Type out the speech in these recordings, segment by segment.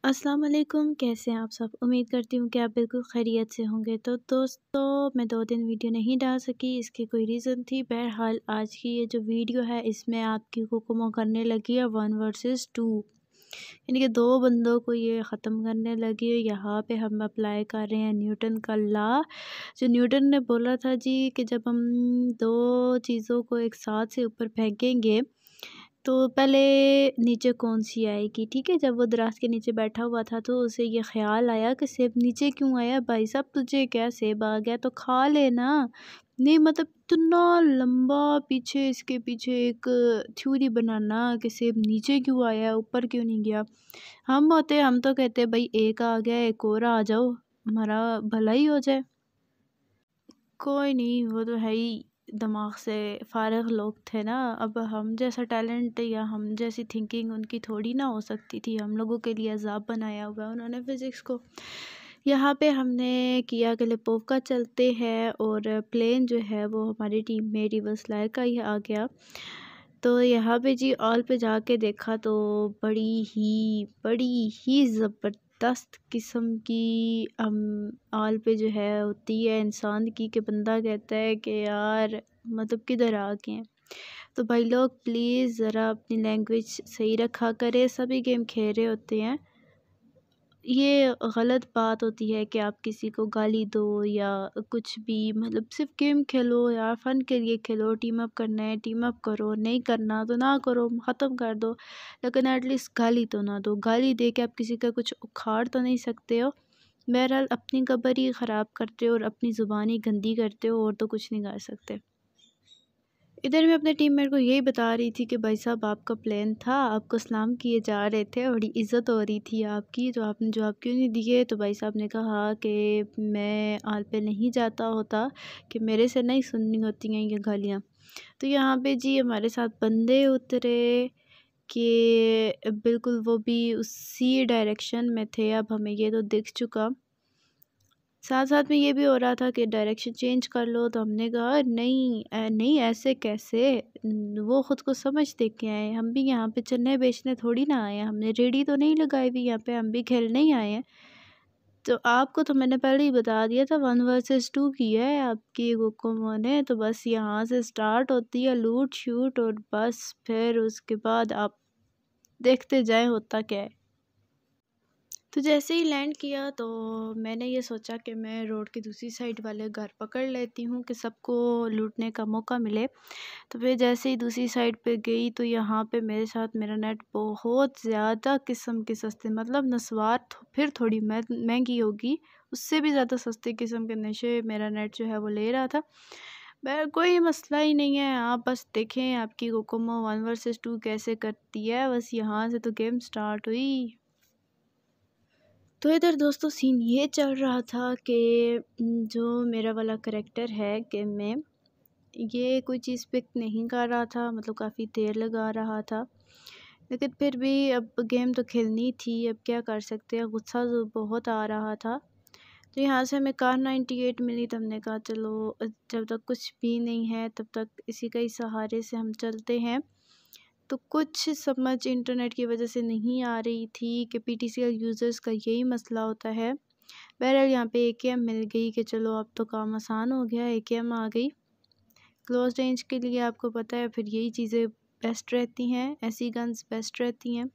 अस्सलाम वालेकुम, कैसे हैं आप सब। उम्मीद करती हूँ कि आप बिल्कुल खैरियत से होंगे। तो दोस्तों, मैं 2 दिन वीडियो नहीं डाल सकी, इसकी कोई रीज़न थी। बहरहाल आज की ये जो वीडियो है इसमें आपकी कोकोमो करने लगी है 1 वर्सेस 2, यानी कि 2 बंदों को ये ख़त्म करने लगी है। यहाँ पे हम अप्लाई कर रहे हैं न्यूटन का लॉ, जो न्यूटन ने बोला था जी कि जब हम 2 चीज़ों को एक साथ से ऊपर फेंकेंगे तो पहले नीचे कौन-सी आएगी, ठीक है? जब वो दरख्त के नीचे बैठा हुआ था तो उसे ये ख़्याल आया कि सेब नीचे क्यों आया भाई साहब, तुझे क्या सेब आ गया तो खा लेना। नहीं मतलब इतना लंबा पीछे इसके पीछे एक थ्योरी बनाना कि सेब नीचे क्यों आया, ऊपर क्यों नहीं गया। हम तो कहते भाई एक आ गया, एक और आ जाओ, हमारा भला ही हो जाए। कोई नहीं, वो तो है ही, दिमाग से फ़ारिग़ लोग थे ना। अब हम जैसा टैलेंट या हम जैसी थिंकिंग उनकी थोड़ी ना हो सकती थी। हम लोगों के लिए अज़ाब बनाया हुआ है उन्होंने फ़िज़िक्स को। यहाँ पे हमने किया कि लिपोवका चलते हैं और प्लेन जो है वो हमारी टीम में रिवर्स लायर का ही आ गया। तो यहाँ पे जी ऑल पे जाके देखा तो बड़ी ही ज़बरदस्त किस्म की ऑल पे जो है होती है इंसान की, कि बंदा कहता है कि यार मतलब किधर आ गए हैं। तो भाई लोग प्लीज़ ज़रा अपनी लैंग्वेज सही रखा करें, सभी गेम खेल रहे होते हैं। ये गलत बात होती है कि आप किसी को गाली दो या कुछ भी, मतलब सिर्फ गेम खेलो यार, फ़न के लिए खेलो। टीम अप करना है टीम अप करो, नहीं करना तो ना करो, ख़त्म कर दो, लेकिन एटलीस्ट गाली तो ना दो। गाली दे के आप किसी का कुछ उखाड़ तो नहीं सकते हो। बहरहाल अपनी कब्र ही ख़राब करते हो और अपनी ज़ुबान ही गंदी करते हो, और तो कुछ नहीं कर सकते। इधर मैं अपने टीममेट को यही बता रही थी कि भाई साहब आपका प्लान था, आपको सलाम किए जा रहे थे, बड़ी इज़्ज़त हो रही थी आपकी, तो आपने जवाब क्यों नहीं दिए। तो भाई साहब ने कहा कि मैं आल पे नहीं जाता होता, कि मेरे से नहीं सुननी होती हैं ये गालियाँ। तो यहाँ पे जी हमारे साथ बंदे उतरे कि बिल्कुल वो भी उसी डायरेक्शन में थे। अब हमें ये तो दिख चुका, साथ साथ में ये भी हो रहा था कि डायरेक्शन चेंज कर लो। तो हमने कहा नहीं नहीं ऐसे कैसे, वो ख़ुद को समझ दे के आए, हम भी यहाँ पे चन्ने बेचने थोड़ी ना आए हैं, हमने रेडी तो नहीं लगाई हुई यहाँ पे, हम भी खेलने ही आए हैं। तो आपको तो मैंने पहले ही बता दिया था 1 वर्सेस 2 किया है आपकी कोकोमो ने। तो बस यहाँ से स्टार्ट होती है लूट शूट, और बस फिर उसके बाद आप देखते जाएं होता क्या है। तो जैसे ही लैंड किया तो मैंने ये सोचा कि मैं रोड की दूसरी साइड वाले घर पकड़ लेती हूँ कि सबको लूटने का मौका मिले। तो फिर जैसे ही दूसरी साइड पे गई तो यहाँ पे मेरे साथ मेरा नेट बहुत ज़्यादा किस्म के सस्ते, मतलब नस्वार फिर थोड़ी महंगी होगी, उससे भी ज़्यादा सस्ते किस्म के नशे मेरा नेट जो है वो ले रहा था। कोई मसला ही नहीं है, आप बस देखें आपकी कोकोमो 1 वर्सेस 2 कैसे करती है। बस यहाँ से तो गेम स्टार्ट हुई। तो इधर दोस्तों सीन ये चल रहा था कि जो मेरा वाला करैक्टर है गेम में, ये कोई चीज़ पिक नहीं कर रहा था, मतलब काफ़ी देर लगा रहा था। लेकिन फिर भी अब गेम तो खेलनी थी, अब क्या कर सकते हैं, गुस्सा तो बहुत आ रहा था। तो यहाँ से हमें कार 98 मिली, तो हमने कहा चलो जब तक कुछ भी नहीं है तब तक इसी का ही सहारे से हम चलते हैं। तो कुछ समझ इंटरनेट की वजह से नहीं आ रही थी कि पीटीसीएल यूज़र्स का यही मसला होता है। बहरहाल यहाँ पे एकेएम मिल गई कि चलो अब तो काम आसान हो गया, एकेएम आ गई। क्लोज रेंज के लिए आपको पता है फिर यही चीज़ें बेस्ट रहती हैं, ऐसी गन्स बेस्ट रहती हैं।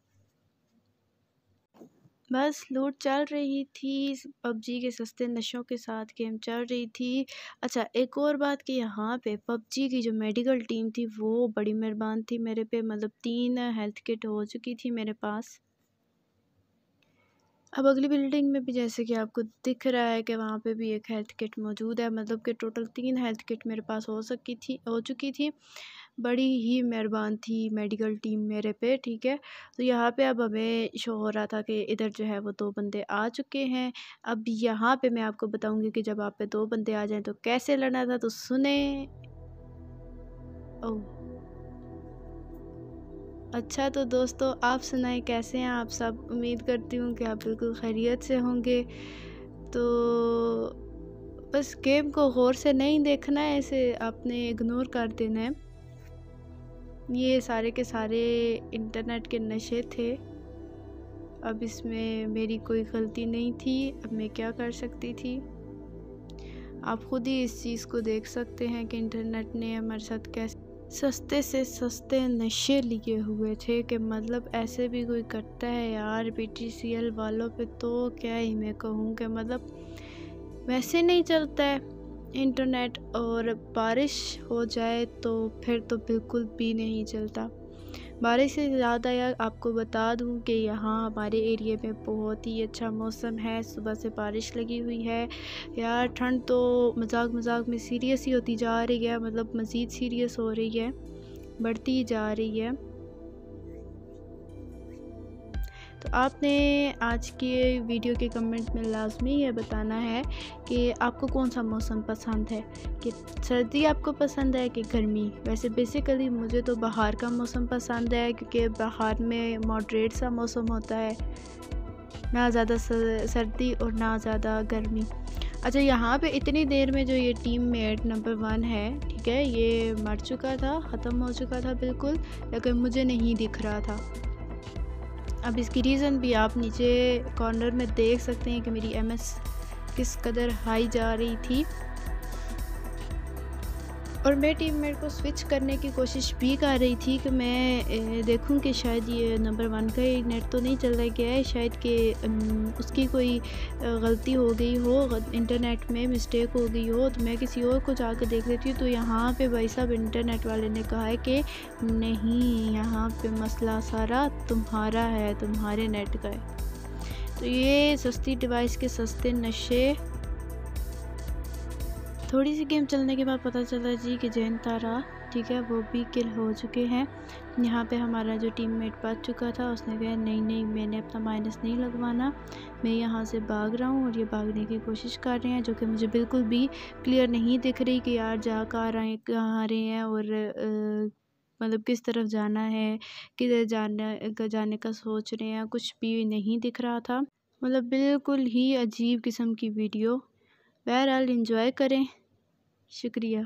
बस लूट चल रही थी, पबजी के सस्ते नशों के साथ गेम चल रही थी। अच्छा एक और बात कि यहाँ पे पबजी की जो मेडिकल टीम थी वो बड़ी मेहरबान थी मेरे पे, मतलब 3 हेल्थ किट हो चुकी थी मेरे पास। अब अगली बिल्डिंग में भी जैसे कि आपको दिख रहा है कि वहाँ पे भी एक हेल्थ किट मौजूद है, मतलब कि टोटल 3 हेल्थ किट मेरे पास हो चुकी थी। बड़ी ही मेहरबान थी मेडिकल टीम मेरे पे, ठीक है। तो यहाँ पे अब हमें शो हो रहा था कि इधर जो है वो 2 बंदे आ चुके हैं। अब यहाँ पे मैं आपको बताऊँगी कि जब आप पे 2 बंदे आ जाएँ तो कैसे लड़ना था, तो सुने। ओह! अच्छा तो दोस्तों आप सुनाएं, कैसे हैं आप सब। उम्मीद करती हूँ कि आप बिल्कुल खैरियत से होंगे। तो बस गेम को गौर से नहीं देखना है, इसे आपने इग्नोर कर देना है। ये सारे के सारे इंटरनेट के नशे थे। अब इसमें मेरी कोई गलती नहीं थी, अब मैं क्या कर सकती थी। आप खुद ही इस चीज़ को देख सकते हैं कि इंटरनेट ने हमारे साथ कैसे सस्ते से सस्ते नशे लिए हुए थे कि मतलब ऐसे भी कोई करता है यार। BTCL वालों पे तो क्या ही मैं कहूँ कि मतलब वैसे नहीं चलता है इंटरनेट, और बारिश हो जाए तो फिर तो बिल्कुल भी नहीं चलता। बारिश से ज़्यादा यार आपको बता दूं कि यहाँ हमारे एरिया में बहुत ही अच्छा मौसम है। सुबह से बारिश लगी हुई है यार। ठंड तो मजाक मजाक में सीरियस ही होती जा रही है, मतलब मज़ीद सीरियस हो रही है, बढ़ती ही जा रही है। तो आपने आज के वीडियो के कमेंट में लाजमी ये बताना है कि आपको कौन सा मौसम पसंद है, कि सर्दी आपको पसंद है कि गर्मी। वैसे बेसिकली मुझे तो बाहर का मौसम पसंद है, क्योंकि बाहर में मॉडरेट सा मौसम होता है, ना ज़्यादा सर्दी और ना ज़्यादा गर्मी। अच्छा, यहाँ पे इतनी देर में जो ये टीममेट नंबर 1 है, ठीक है, ये मर चुका था, ख़त्म हो चुका था बिल्कुल, लेकिन मुझे नहीं दिख रहा था। अब इसकी रीज़न भी आप नीचे कॉर्नर में देख सकते हैं कि मेरी MS किस कदर हाई जा रही थी, और मैं टीममेट को स्विच करने की कोशिश भी कर रही थी कि मैं देखूं कि शायद ये नंबर 1 का ही नेट तो नहीं चल रहा गया है, शायद कि उसकी कोई गलती हो गई हो, इंटरनेट में मिस्टेक हो गई हो, तो मैं किसी और को जाकर देख लेती हूँ। तो यहाँ पे भाई साहब इंटरनेट वाले ने कहा है कि नहीं, यहाँ पे मसला सारा तुम्हारा है, तुम्हारे नेट का है। तो ये सस्ती डिवाइस के सस्ते नशे। थोड़ी सी गेम चलने के बाद पता चला जी कि जैन तारा, ठीक है, वो भी किल हो चुके हैं। यहाँ पे हमारा जो टीममेट बच चुका था, उसने कहा नहीं नहीं, मैंने अपना माइनस नहीं लगवाना, मैं यहाँ से भाग रहा हूँ। और ये भागने की कोशिश कर रहे हैं, जो कि मुझे बिल्कुल भी क्लियर नहीं दिख रही कि यार जा कहाँ रहे हैं, और मतलब किस तरफ जाना है, किधर जाने का सोच रहे हैं, कुछ भी नहीं दिख रहा था। मतलब बिल्कुल ही अजीब किस्म की वीडियो। बहरहाल एंजॉय करें, शुक्रिया।